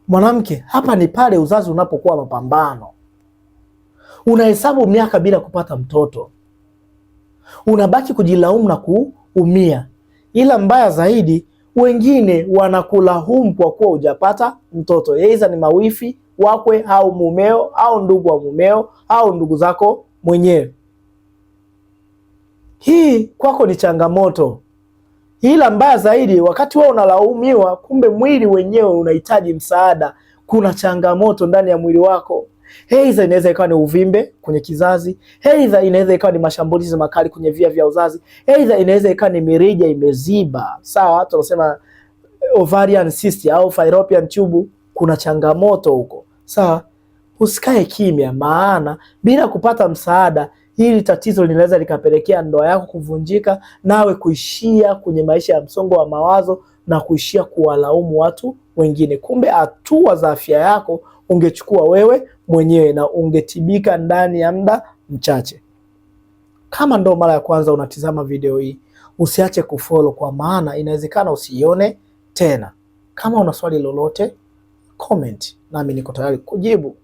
Mwanamke, hapa ni pale uzazi unapokuwa mapambano. Unahesabu miaka bila kupata mtoto, unabaki kujilaumu na kuumia, ila mbaya zaidi wengine wanakulaumu kwa kuwa hujapata mtoto. Aidha ni mawifi wakwe au mumeo au ndugu wa mumeo au ndugu zako mwenyewe. Hii kwako ni changamoto, ila mbaya zaidi wakati wewe unalaumiwa, kumbe mwili wenyewe unahitaji msaada. Kuna changamoto ndani ya mwili wako. Aidha inaweza ikawa ni uvimbe kwenye kizazi, aidha inaweza ikawa ni mashambulizi makali kwenye via vya uzazi, aidha inaweza ikawa ni mirija imeziba. Sawa, watu wanasema ovarian cyst au fallopian tube. Kuna changamoto huko. Sawa, usikae kimya, maana bila kupata msaada hili tatizo linaweza likapelekea ndoa yako kuvunjika, nawe kuishia kwenye maisha ya msongo wa mawazo na kuishia kuwalaumu watu wengine. Kumbe hatua za afya yako ungechukua wewe mwenyewe na ungetibika ndani ya muda mchache. Kama ndo mara ya kwanza unatizama video hii, usiache kufollow, kwa maana inawezekana usione tena. Kama una swali lolote, comment nami niko tayari kujibu.